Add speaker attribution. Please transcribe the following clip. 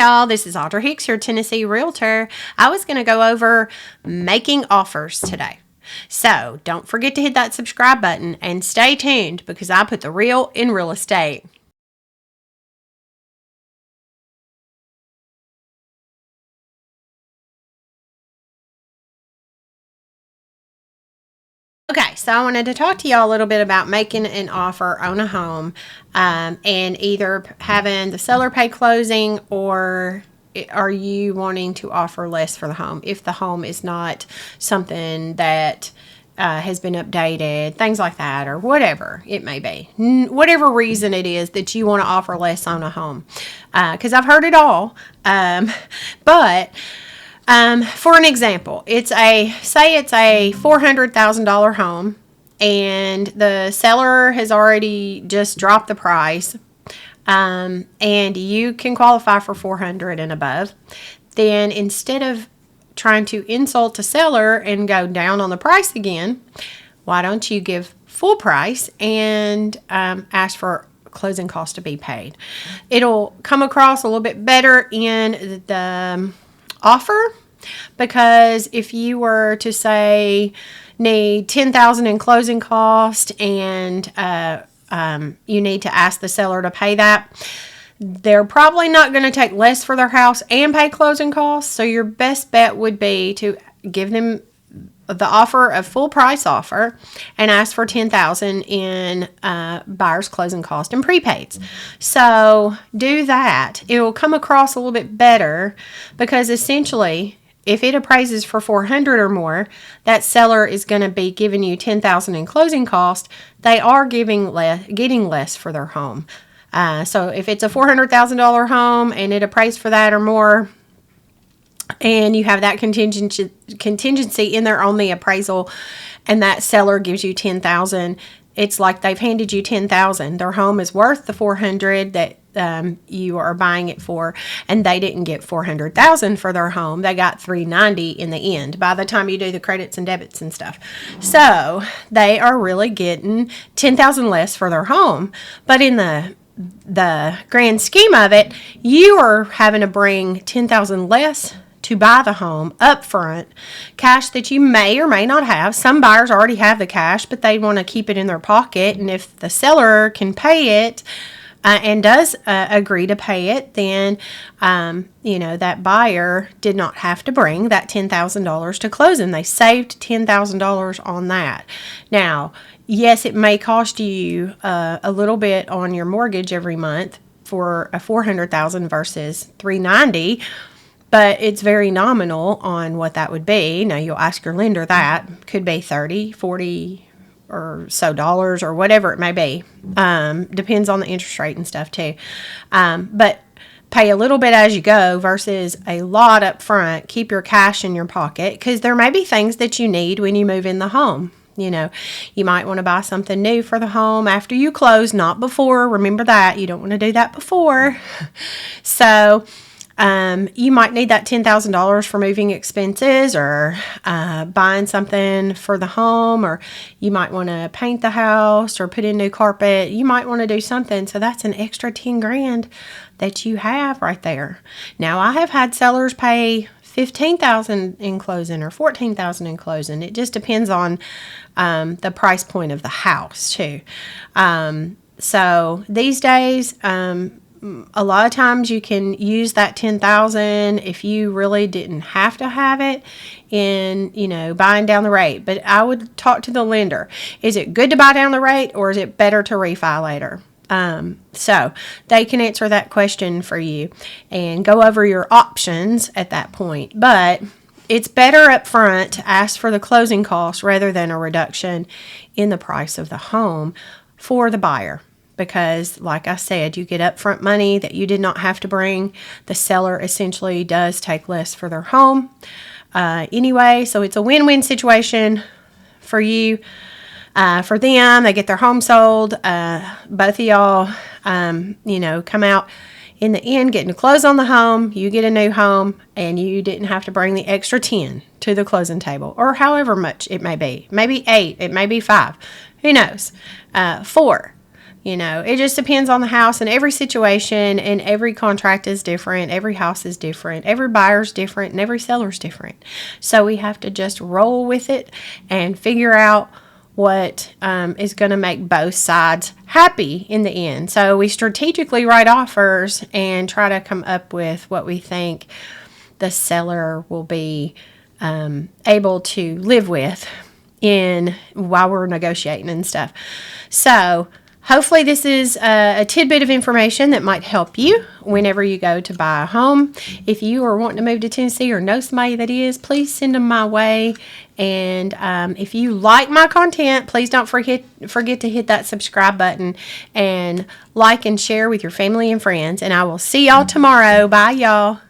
Speaker 1: y'all. This is Audra Hicks, your Tennessee Realtor. I was going to go over making offers today. So don't forget to hit that subscribe button and stay tuned because I put the real in real estate. Okay, so I wanted to talk to y'all a little bit about making an offer on a home and either having the seller pay closing, or are you wanting to offer less for the home if the home is not something that has been updated, things like that, or whatever it may be. Whatever reason it is that you want to offer less on a home. Because I've heard it all. But for an example, it's a $400,000 home and the seller has already just dropped the price, and you can qualify for 400 and above. Then instead of trying to insult the seller and go down on the price again, why don't you give full price and ask for closing costs to be paid? It'll come across a little bit better in the offer, because if you were to say need $10,000 in closing cost and you need to ask the seller to pay that, they're probably not going to take less for their house and pay closing costs. So your best bet would be to give them the offer of full price offer and ask for $10,000 in buyer's closing cost and prepaids. So do that. It will come across a little bit better because essentially, if it appraises for 400 or more, that seller is going to be giving you $10,000 in closing cost. They are getting less for their home. So if it's a $400,000 home and it appraised for that or more, and you have that contingency in there on the appraisal, and that seller gives you $10,000, it's like they've handed you $10,000. Their home is worth the $400 that you are buying it for, and they didn't get $400,000 for their home. They got $390 in the end by the time you do the credits and debits and stuff. So they are really getting $10,000 less for their home. But in the grand scheme of it, you are having to bring $10,000 less to buy the home up front, cash that you may or may not have. Some buyers already have the cash, but they want to keep it in their pocket. And if the seller can pay it and does agree to pay it, then, that buyer did not have to bring that $10,000 to closing. They saved $10,000 on that. Now, yes, it may cost you a little bit on your mortgage every month for a $400,000 versus $390. But it's very nominal on what that would be. Now, you'll ask your lender that. Could be 30, 40 or so dollars or whatever it may be. Depends on the interest rate and stuff too. But pay a little bit as you go versus a lot up front. Keep your cash in your pocket because there may be things that you need when you move in the home. You might want to buy something new for the home after you close, not before. Remember that. You don't want to do that before. So you might need that $10,000 for moving expenses or buying something for the home, or you might want to paint the house or put in new carpet. You might want to do something. So that's an extra $10,000 that you have right there. Now, I have had sellers pay $15,000 in closing or $14,000 in closing. It just depends on the price point of the house too. So these days, a lot of times you can use that $10,000 if you really didn't have to have it in, buying down the rate. But I would talk to the lender. Is it good to buy down the rate, or is it better to refi later? So they can answer that question for you and go over your options at that point. But it's better up front to ask for the closing costs rather than a reduction in the price of the home for the buyer. Because, like I said, you get upfront money that you did not have to bring. The seller essentially does take less for their home anyway. So it's a win-win situation for you. For them, they get their home sold. Both of y'all, come out in the end getting to close on the home. You get a new home, and you didn't have to bring the extra 10 to the closing table, or however much it may be. Maybe 8. It may be 5. Who knows? 4. It just depends on the house and every situation, and every contract is different. Every house is different. Every buyer's different, and every seller's different. So we have to just roll with it and figure out what is going to make both sides happy in the end. So we strategically write offers and try to come up with what we think the seller will be able to live with while we're negotiating and stuff. So hopefully this is a tidbit of information that might help you whenever you go to buy a home. If you are wanting to move to Tennessee or know somebody that is, please send them my way. And if you like my content, please don't forget to hit that subscribe button and like and share with your family and friends. And I will see y'all tomorrow. Bye, y'all.